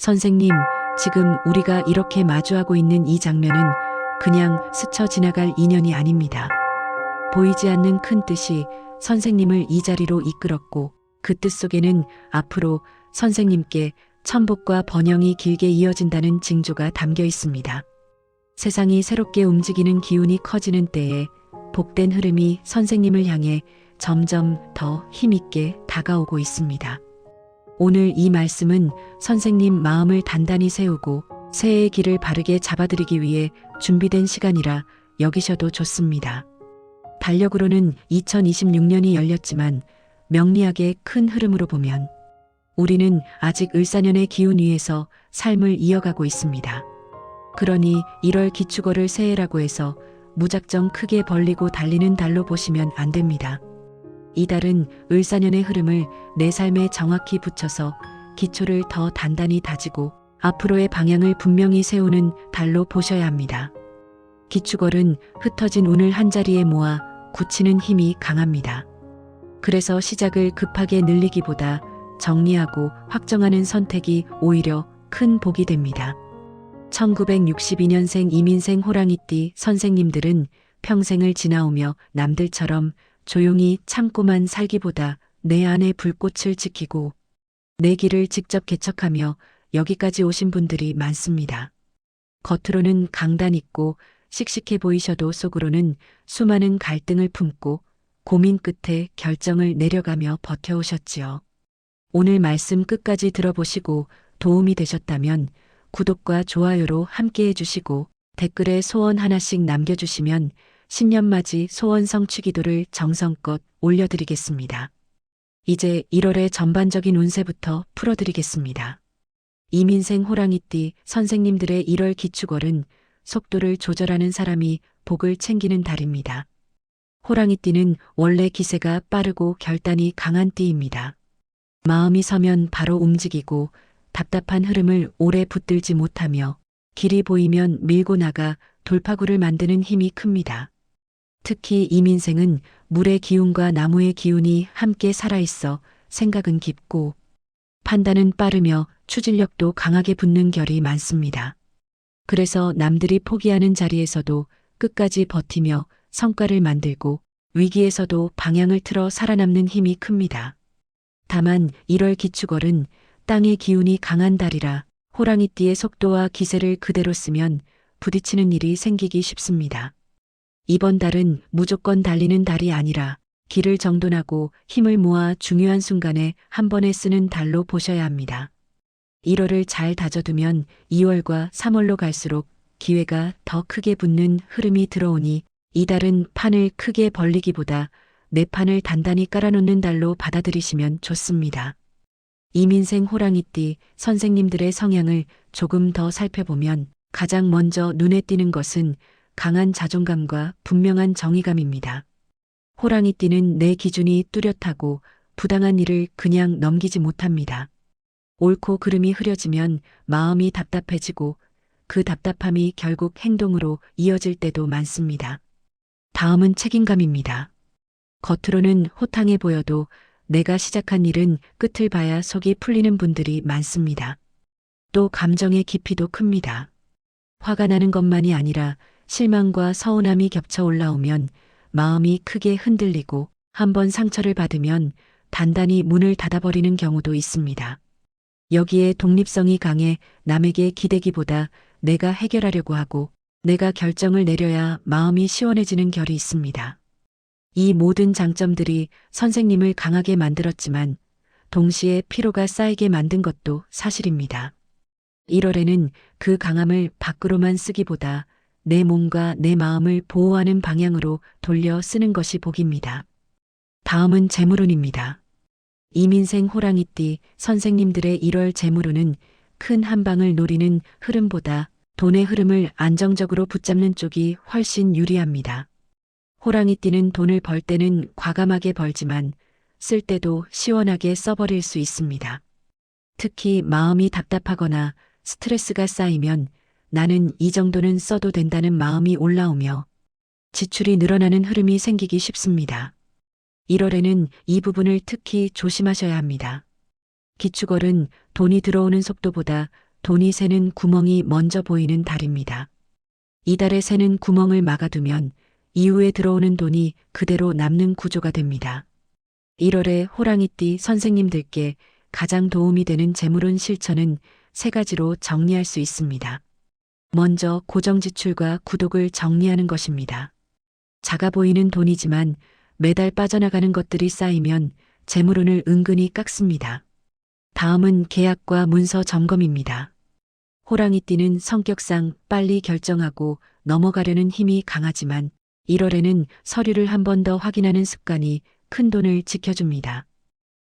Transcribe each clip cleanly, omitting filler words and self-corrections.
선생님, 지금 우리가 이렇게 마주하고 있는 이 장면은 그냥 스쳐 지나갈 인연이 아닙니다. 보이지 않는 큰 뜻이 선생님을 이 자리로 이끌었고 그 뜻 속에는 앞으로 선생님께 천복과 번영이 길게 이어진다는 징조가 담겨 있습니다. 세상이 새롭게 움직이는 기운이 커지는 때에 복된 흐름이 선생님을 향해 점점 더 힘있게 다가오고 있습니다. 오늘 이 말씀은 선생님 마음을 단단히 세우고 새해의 길을 바르게 잡아들이기 위해 준비된 시간이라 여기셔도 좋습니다. 달력으로는 2026년이 열렸지만 명리학의 큰 흐름으로 보면 우리는 아직 을사년의 기운 위에서 삶을 이어가고 있습니다. 그러니 1월 기축월을 새해라고 해서 무작정 크게 벌리고 달리는 달로 보시면 안 됩니다. 이 달은 을사년의 흐름을 내 삶에 정확히 붙여서 기초를 더 단단히 다지고 앞으로의 방향을 분명히 세우는 달로 보셔야 합니다. 기축월은 흩어진 운을 한자리에 모아 굳히는 힘이 강합니다. 그래서 시작을 급하게 늘리기보다 정리하고 확정하는 선택이 오히려 큰 복이 됩니다. 1962년생 이민생 호랑이띠 선생님들은 평생을 지나오며 남들처럼 조용히 참고만 살기보다 내 안의 불꽃을 지키고 내 길을 직접 개척하며 여기까지 오신 분들이 많습니다. 겉으로는 강단 있고 씩씩해 보이셔도 속으로는 수많은 갈등을 품고 고민 끝에 결정을 내려가며 버텨오셨지요. 오늘 말씀 끝까지 들어보시고 도움이 되셨다면 구독과 좋아요로 함께 해주시고 댓글에 소원 하나씩 남겨주시면 신년맞이 소원 성취 기도를 정성껏 올려드리겠습니다. 이제 1월의 전반적인 운세부터 풀어드리겠습니다. 이민생 호랑이띠 선생님들의 1월 기축월은 속도를 조절하는 사람이 복을 챙기는 달입니다. 호랑이띠는 원래 기세가 빠르고 결단이 강한 띠입니다. 마음이 서면 바로 움직이고 답답한 흐름을 오래 붙들지 못하며 길이 보이면 밀고 나가 돌파구를 만드는 힘이 큽니다. 특히 이민생은 물의 기운과 나무의 기운이 함께 살아있어 생각은 깊고 판단은 빠르며 추진력도 강하게 붙는 결이 많습니다. 그래서 남들이 포기하는 자리에서도 끝까지 버티며 성과를 만들고 위기에서도 방향을 틀어 살아남는 힘이 큽니다. 다만 1월 기축월은 땅의 기운이 강한 달이라 호랑이띠의 속도와 기세를 그대로 쓰면 부딪히는 일이 생기기 쉽습니다. 이번 달은 무조건 달리는 달이 아니라 길을 정돈하고 힘을 모아 중요한 순간에 한 번에 쓰는 달로 보셔야 합니다. 1월을 잘 다져두면 2월과 3월로 갈수록 기회가 더 크게 붙는 흐름이 들어오니 이 달은 판을 크게 벌리기보다 내 판을 단단히 깔아놓는 달로 받아들이시면 좋습니다. 이민생 호랑이띠 선생님들의 성향을 조금 더 살펴보면 가장 먼저 눈에 띄는 것은 강한 자존감과 분명한 정의감입니다. 호랑이띠는 내 기준이 뚜렷하고 부당한 일을 그냥 넘기지 못합니다. 옳고 그름이 흐려지면 마음이 답답해지고 그 답답함이 결국 행동으로 이어질 때도 많습니다. 다음은 책임감입니다. 겉으로는 호탕해 보여도 내가 시작한 일은 끝을 봐야 속이 풀리는 분들이 많습니다. 또 감정의 깊이도 큽니다. 화가 나는 것만이 아니라 실망과 서운함이 겹쳐 올라오면 마음이 크게 흔들리고 한번 상처를 받으면 단단히 문을 닫아버리는 경우도 있습니다. 여기에 독립성이 강해 남에게 기대기보다 내가 해결하려고 하고 내가 결정을 내려야 마음이 시원해지는 결이 있습니다. 이 모든 장점들이 선생님을 강하게 만들었지만 동시에 피로가 쌓이게 만든 것도 사실입니다. 1월에는 그 강함을 밖으로만 쓰기보다 내 몸과 내 마음을 보호하는 방향으로 돌려 쓰는 것이 복입니다. 다음은 재물운입니다. 이민생 호랑이띠 선생님들의 1월 재물운은 큰 한 방을 노리는 흐름보다 돈의 흐름을 안정적으로 붙잡는 쪽이 훨씬 유리합니다. 호랑이띠는 돈을 벌 때는 과감하게 벌지만 쓸 때도 시원하게 써버릴 수 있습니다. 특히 마음이 답답하거나 스트레스가 쌓이면 나는 이 정도는 써도 된다는 마음이 올라오며 지출이 늘어나는 흐름이 생기기 쉽습니다. 1월에는 이 부분을 특히 조심하셔야 합니다. 기축월은 돈이 들어오는 속도보다 돈이 새는 구멍이 먼저 보이는 달입니다. 이달에 새는 구멍을 막아두면 이후에 들어오는 돈이 그대로 남는 구조가 됩니다. 1월에 호랑이띠 선생님들께 가장 도움이 되는 재물운 실천은 세 가지로 정리할 수 있습니다. 먼저 고정지출과 구독을 정리하는 것입니다. 작아 보이는 돈이지만 매달 빠져나가는 것들이 쌓이면 재물운을 은근히 깎습니다. 다음은 계약과 문서 점검입니다. 호랑이띠는 성격상 빨리 결정하고 넘어가려는 힘이 강하지만 1월에는 서류를 한 번 더 확인하는 습관이 큰 돈을 지켜줍니다.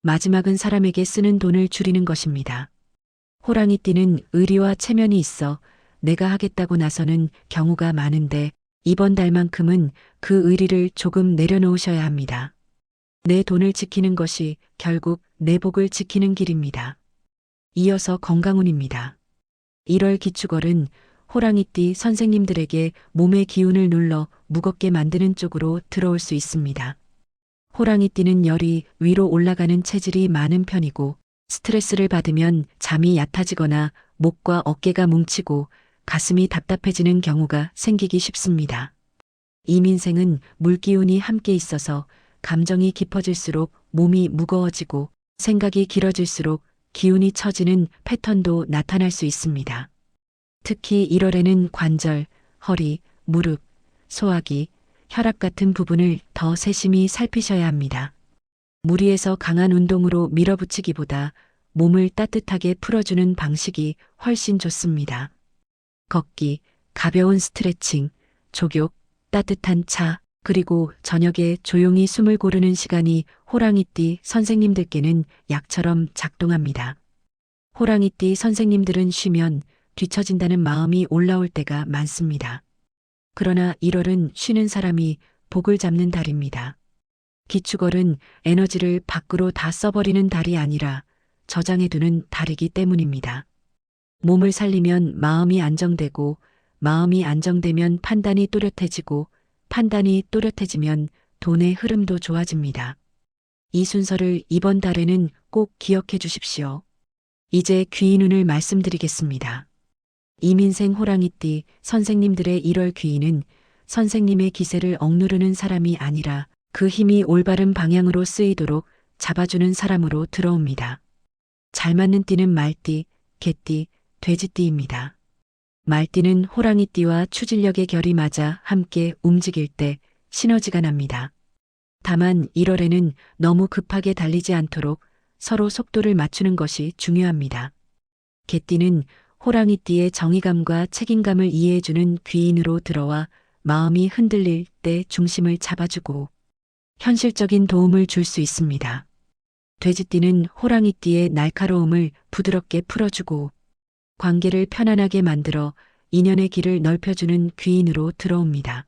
마지막은 사람에게 쓰는 돈을 줄이는 것입니다. 호랑이띠는 의리와 체면이 있어 내가 하겠다고 나서는 경우가 많은데 이번 달만큼은 그 의리를 조금 내려놓으셔야 합니다. 내 돈을 지키는 것이 결국 내 복을 지키는 길입니다. 이어서 건강운입니다. 1월 기축월은 호랑이띠 선생님들에게 몸의 기운을 눌러 무겁게 만드는 쪽으로 들어올 수 있습니다. 호랑이띠는 열이 위로 올라가는 체질이 많은 편이고 스트레스를 받으면 잠이 얕아지거나 목과 어깨가 뭉치고 가슴이 답답해지는 경우가 생기기 쉽습니다. 이민생은 물기운이 함께 있어서 감정이 깊어질수록 몸이 무거워지고 생각이 길어질수록 기운이 처지는 패턴도 나타날 수 있습니다. 특히 1월에는 관절, 허리, 무릎, 소화기, 혈압 같은 부분을 더 세심히 살피셔야 합니다. 무리해서 강한 운동으로 밀어붙이기보다 몸을 따뜻하게 풀어주는 방식이 훨씬 좋습니다. 걷기, 가벼운 스트레칭, 족욕, 따뜻한 차, 그리고 저녁에 조용히 숨을 고르는 시간이 호랑이띠 선생님들께는 약처럼 작동합니다. 호랑이띠 선생님들은 쉬면 뒤처진다는 마음이 올라올 때가 많습니다. 그러나 1월은 쉬는 사람이 복을 잡는 달입니다. 기축월은 에너지를 밖으로 다 써버리는 달이 아니라 저장해두는 달이기 때문입니다. 몸을 살리면 마음이 안정되고 마음이 안정되면 판단이 또렷해지고 판단이 또렷해지면 돈의 흐름도 좋아집니다. 이 순서를 이번 달에는 꼭 기억해 주십시오. 이제 귀인운을 말씀드리겠습니다. 이민생 호랑이띠 선생님들의 1월 귀인은 선생님의 기세를 억누르는 사람이 아니라 그 힘이 올바른 방향으로 쓰이도록 잡아주는 사람으로 들어옵니다. 잘 맞는 띠는 말띠, 개띠, 돼지띠입니다. 말띠는 호랑이띠와 추진력의 결이 맞아 함께 움직일 때 시너지가 납니다. 다만 1월에는 너무 급하게 달리지 않도록 서로 속도를 맞추는 것이 중요합니다. 개띠는 호랑이띠의 정의감과 책임감을 이해해주는 귀인으로 들어와 마음이 흔들릴 때 중심을 잡아주고 현실적인 도움을 줄 수 있습니다. 돼지띠는 호랑이띠의 날카로움을 부드럽게 풀어주고 관계를 편안하게 만들어 인연의 길을 넓혀주는 귀인으로 들어옵니다.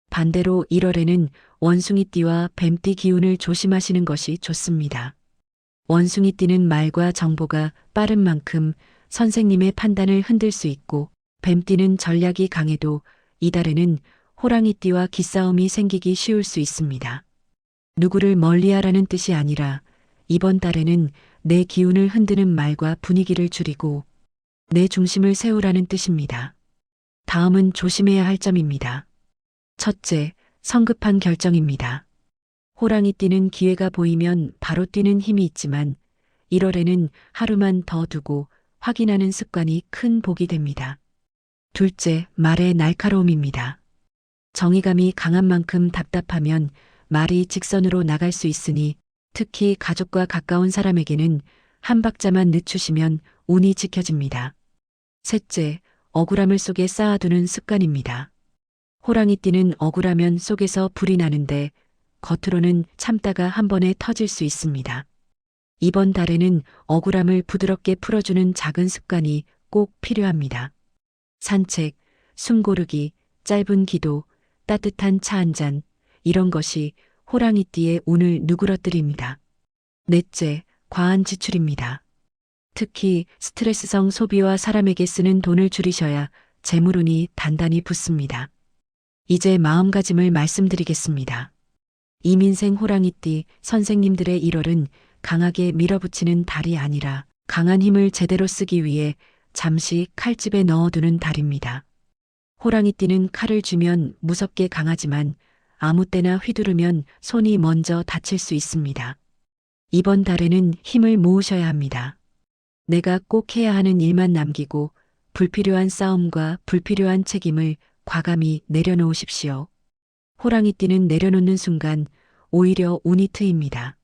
반대로 1월에는 원숭이띠와 뱀띠 기운을 조심하시는 것이 좋습니다. 원숭이띠는 말과 정보가 빠른 만큼 선생님의 판단을 흔들 수 있고 뱀띠는 전략이 강해도 이달에는 호랑이띠와 기싸움이 생기기 쉬울 수 있습니다. 누구를 멀리하라는 뜻이 아니라 이번 달에는 내 기운을 흔드는 말과 분위기를 줄이고 내 중심을 세우라는 뜻입니다. 다음은 조심해야 할 점입니다. 첫째, 성급한 결정입니다. 호랑이띠는 기회가 보이면 바로 뛰는 힘이 있지만 1월에는 하루만 더 두고 확인하는 습관이 큰 복이 됩니다. 둘째, 말의 날카로움입니다. 정의감이 강한 만큼 답답하면 말이 직선으로 나갈 수 있으니 특히 가족과 가까운 사람에게는 한 박자만 늦추시면 운이 지켜집니다. 셋째, 억울함을 속에 쌓아두는 습관입니다. 호랑이띠는 억울하면 속에서 불이 나는데 겉으로는 참다가 한 번에 터질 수 있습니다. 이번 달에는 억울함을 부드럽게 풀어주는 작은 습관이 꼭 필요합니다. 산책, 숨 고르기, 짧은 기도, 따뜻한 차 한 잔, 이런 것이 호랑이띠의 운을 누그러뜨립니다. 넷째, 과한 지출입니다. 특히 스트레스성 소비와 사람에게 쓰는 돈을 줄이셔야 재물운이 단단히 붙습니다. 이제 마음가짐을 말씀드리겠습니다. 이민생 호랑이띠 선생님들의 1월은 강하게 밀어붙이는 달이 아니라 강한 힘을 제대로 쓰기 위해 잠시 칼집에 넣어두는 달입니다. 호랑이띠는 칼을 쥐면 무섭게 강하지만 아무 때나 휘두르면 손이 먼저 다칠 수 있습니다. 이번 달에는 힘을 모으셔야 합니다. 내가 꼭 해야 하는 일만 남기고 불필요한 싸움과 불필요한 책임을 과감히 내려놓으십시오. 호랑이띠는 내려놓는 순간 오히려 운이 트입니다.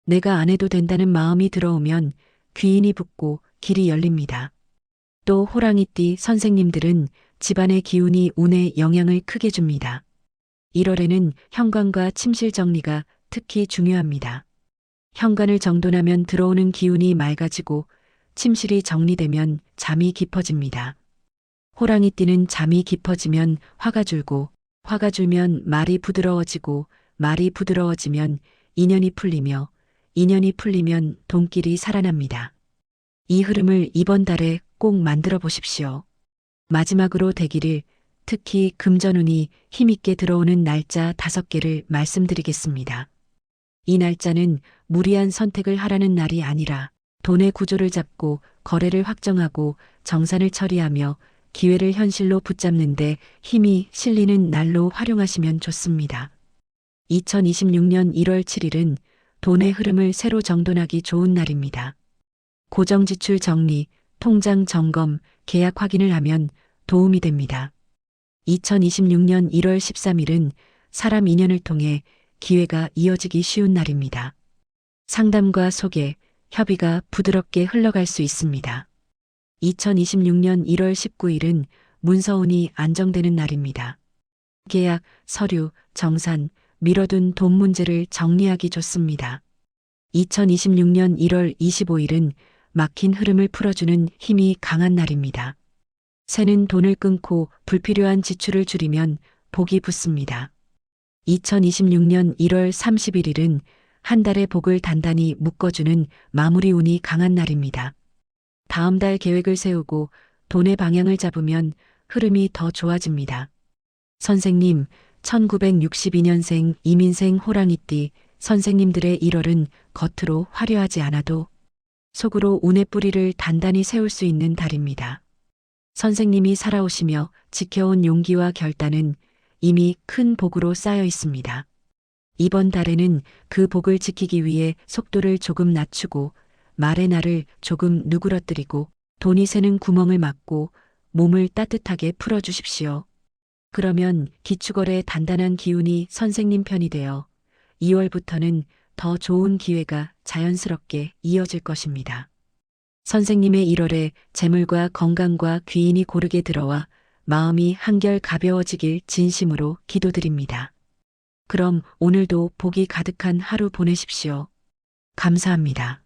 내가 안 해도 된다는 마음이 들어오면 귀인이 붙고 길이 열립니다. 또 호랑이띠 선생님들은 집안의 기운이 운에 영향을 크게 줍니다. 1월에는 현관과 침실 정리가 특히 중요합니다. 현관을 정돈하면 들어오는 기운이 맑아지고 침실이 정리되면 잠이 깊어집니다. 호랑이띠는 잠이 깊어지면 화가 줄고 화가 줄면 말이 부드러워지고 말이 부드러워지면 인연이 풀리며 인연이 풀리면 돈길이 살아납니다. 이 흐름을 이번 달에 꼭 만들어 보십시오. 마지막으로 대기를 특히 금전운이 힘있게 들어오는 날짜 5개를 말씀드리겠습니다. 이 날짜는 무리한 선택을 하라는 날이 아니라 돈의 구조를 잡고 거래를 확정하고 정산을 처리하며 기회를 현실로 붙잡는데 힘이 실리는 날로 활용하시면 좋습니다. 2026년 1월 7일은 돈의 흐름을 새로 정돈하기 좋은 날입니다. 고정지출 정리, 통장 점검, 계약 확인을 하면 도움이 됩니다. 2026년 1월 13일은 사람 인연을 통해 기회가 이어지기 쉬운 날입니다. 상담과 소개, 협의가 부드럽게 흘러갈 수 있습니다. 2026년 1월 19일은 문서운이 안정되는 날입니다. 계약, 서류, 정산, 미뤄둔 돈 문제를 정리하기 좋습니다. 2026년 1월 25일은 막힌 흐름을 풀어주는 힘이 강한 날입니다. 새는 돈을 끊고 불필요한 지출을 줄이면 복이 붙습니다. 2026년 1월 31일은 한 달의 복을 단단히 묶어주는 마무리 운이 강한 날입니다. 다음 달 계획을 세우고 돈의 방향을 잡으면 흐름이 더 좋아집니다. 선생님, 1962년생 이민생 호랑이띠 선생님들의 1월은 겉으로 화려하지 않아도 속으로 운의 뿌리를 단단히 세울 수 있는 달입니다. 선생님이 살아오시며 지켜온 용기와 결단은 이미 큰 복으로 쌓여 있습니다. 이번 달에는 그 복을 지키기 위해 속도를 조금 낮추고 말의 날을 조금 누그러뜨리고 돈이 새는 구멍을 막고 몸을 따뜻하게 풀어주십시오. 그러면 기축월의 단단한 기운이 선생님 편이 되어 2월부터는 더 좋은 기회가 자연스럽게 이어질 것입니다. 선생님의 1월에 재물과 건강과 귀인이 고르게 들어와 마음이 한결 가벼워지길 진심으로 기도드립니다. 그럼 오늘도 복이 가득한 하루 보내십시오. 감사합니다.